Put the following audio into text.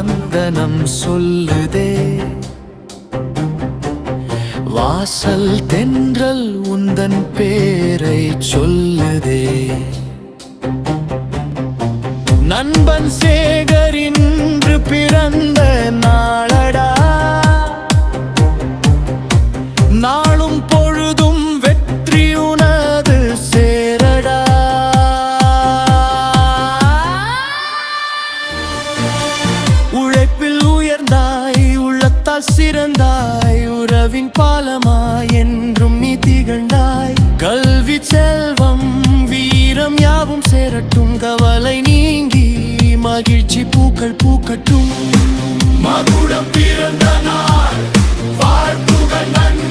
வந்தனம் சொல்லுதே. வாசல் தென்றல் உந்தன் பேரை சொல்லுதே. நண்பன் சேகர் இன்று பிறந்த நாளடா. நாளும் பொழுதும் வெற்றி உனது சேரடா. உழைப்பில் உயர்ந்தாய், உள்ளத்தால் சிறந்தாய், உறவின் பாலமாய் என்றும் நீ திகழ்ந்தாய். கல்வி செல்வம் வீரம் யாவும் சேரட்டும், கவலை நீங்கி மகிழ்ச்சி பூக்கள் பூக்கட்டும். மகுடம் பிறந்த நாள் வாழ்த்துகள் நன்றி.